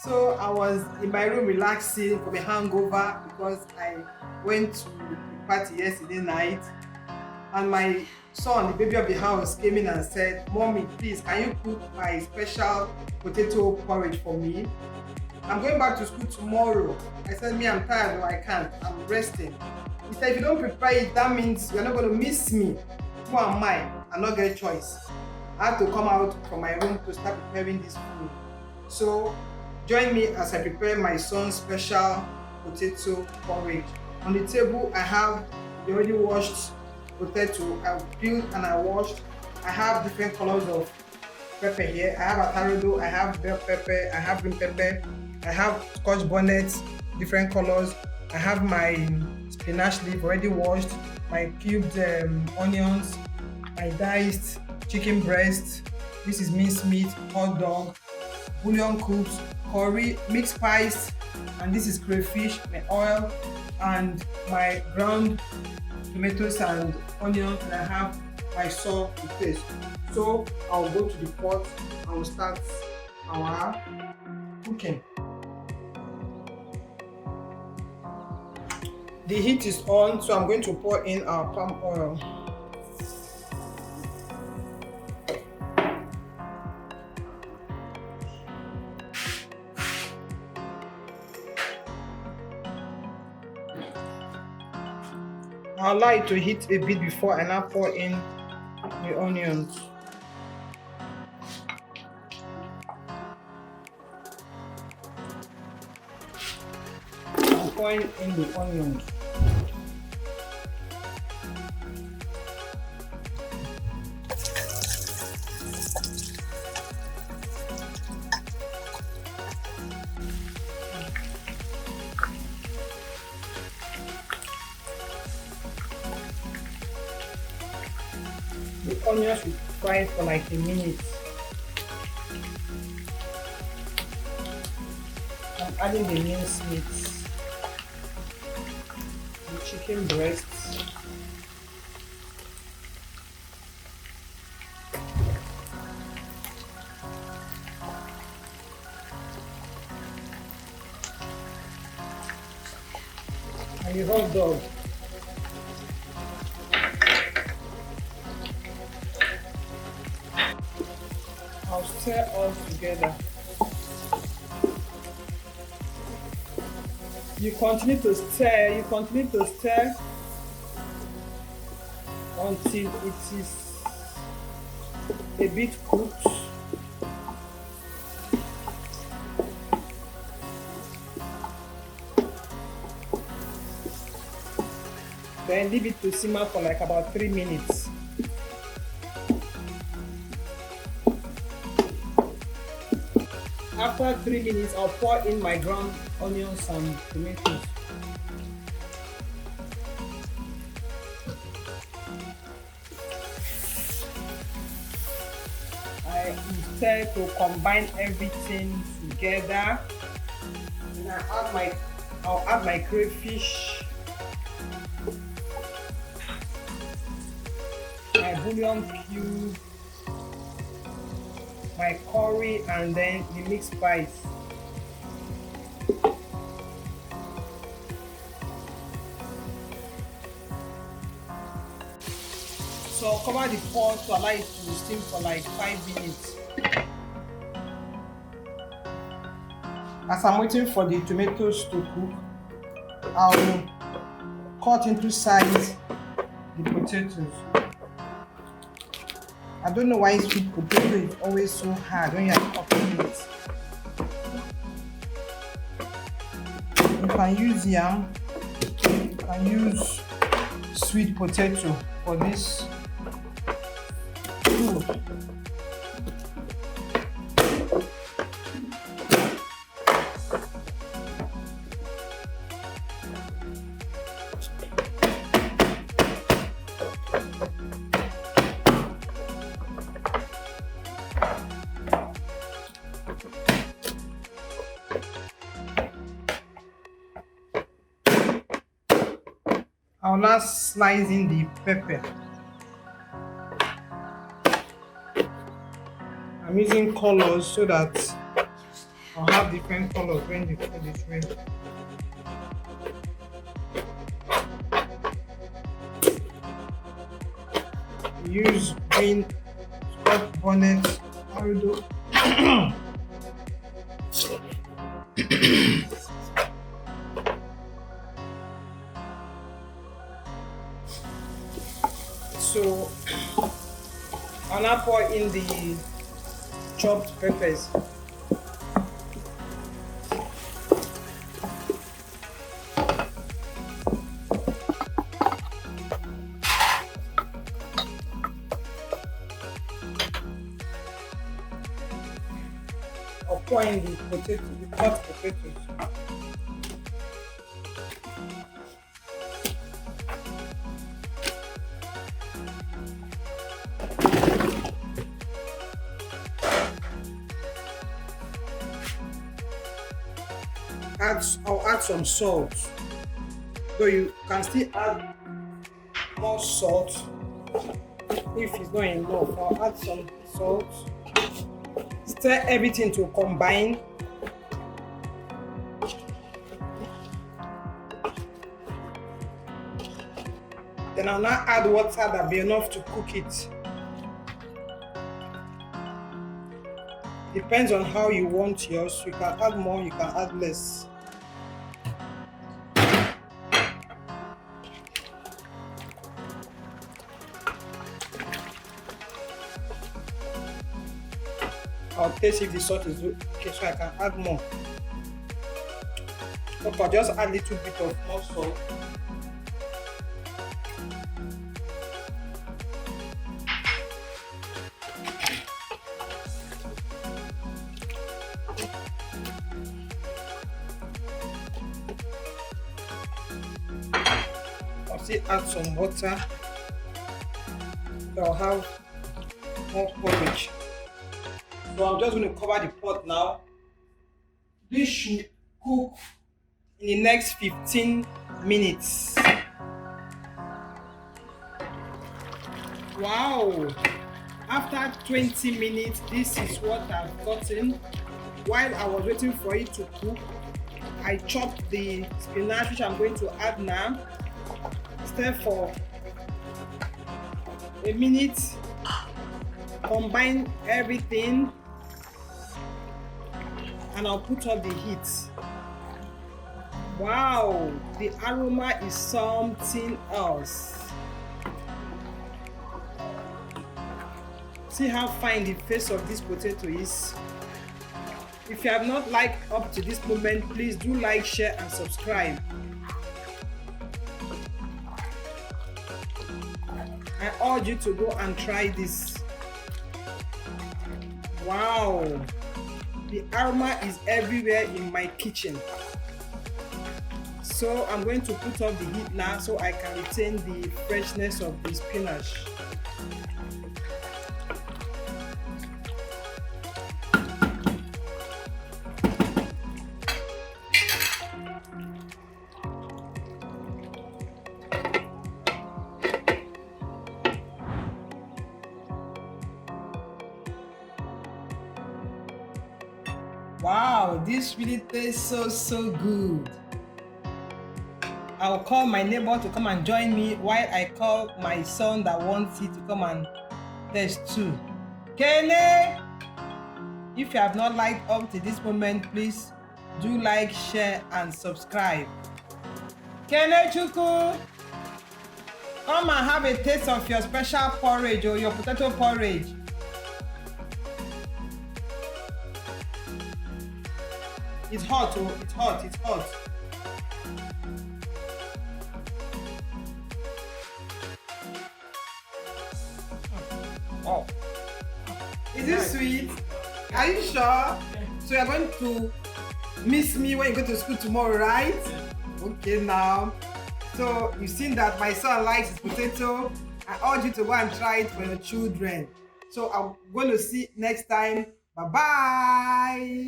So I was in my room relaxing from a hangover because I went to the party yesterday night, and my son, the baby of the house, came in and said, "Mommy, please, can you cook my special potato porridge for me? I'm going back to school tomorrow." I said, "Me, I'm tired, or I can't. I'm resting." He said, "If you don't prepare it, that means you're not going to miss me. Who am I? I'm not get a choice." I had to come out from my room to start preparing this food. So join me as I prepare my son's special potato porridge. On the table, I have the already washed potato. I peeled and I washed. I have different colors of pepper here. I have atarodo, I have bell pepper, I have green pepper, I have scotch bonnet, different colors. I have my spinach leaf already washed, my cubed onions, my diced chicken breast. This is mincemeat, hot dog, bouillon cubes, curry, mixed spice, and this is crayfish, my oil, and my ground tomatoes and onions, and I have my salt to taste. So I'll go to the pot and we'll start our cooking. The heat is on, so I'm going to pour in our palm oil. I'll allow it to heat a bit before I now pour in the onions. I'm pouring in the onions. The onions will fry for like a minute. I'm adding the mincemeat, the chicken breasts, and the hot dog. I'll stir all together. You continue to stir until it is a bit cooked. Then leave it to simmer for like about 3 minutes. After 3 minutes, I'll pour in my ground onions and tomatoes. I stir to combine everything together. And I'll add my crayfish, my bouillon cube, my curry, and then the mixed spice. So I'll cover the pot to allow it to steam for like 5 minutes. As I'm waiting for the tomatoes to cook, I'll cut into size the potatoes. I don't know why sweet potato is always so hard when you are cooking it. You can use yam, you can use sweet potato for this food. I'll now slice in the pepper. I'm using colors so that I'll have different colors when the food is ready. Use green Scotch bonnet arrow. So I'll now pour in the chopped peppers. I'll pour in the potato, the cut potatoes. I'll add some salt. So you can still add more salt if it's not enough. I'll add some salt. Stir everything to combine. Then I'll now add water that'll be enough to cook it. Depends on how you want yours. You can add more, you can add less. I'll taste if the salt is okay, so I can add more. Okay, I'll just add a little bit of more salt. I'll still add some water. So I'll have more porridge. So I'm just going to cover the pot now. This should cook in the next 15 minutes. Wow! After 20 minutes, this is what I've gotten. While I was waiting for it to cook, I chopped the spinach, which I'm going to add now. Stir for a minute. Combine everything. And I'll put up the heat. Wow, the aroma is something else. See how fine the face of this potato is. If you have not liked up to this moment, please do like, share and subscribe. I urge you to go and try this. Wow. The aroma is everywhere in my kitchen. So I'm going to put up the heat now so I can retain the freshness of the spinach. Wow, this really tastes so good. I'll call my neighbor to come and join me while I call my son that wants it to come and taste too. Kene! If you have not liked up to this moment, please do like, share and subscribe. Kene Chuku! Come and have a taste of your special porridge or your potato porridge. It's hot, oh, it's hot, it's hot. Oh. Is it sweet? Are you sure? So you're going to miss me when you go to school tomorrow, right? Okay now. So you've seen that my son likes his potato. I urge you to go and try it for your children. So I'm going to see you next time. Bye-bye.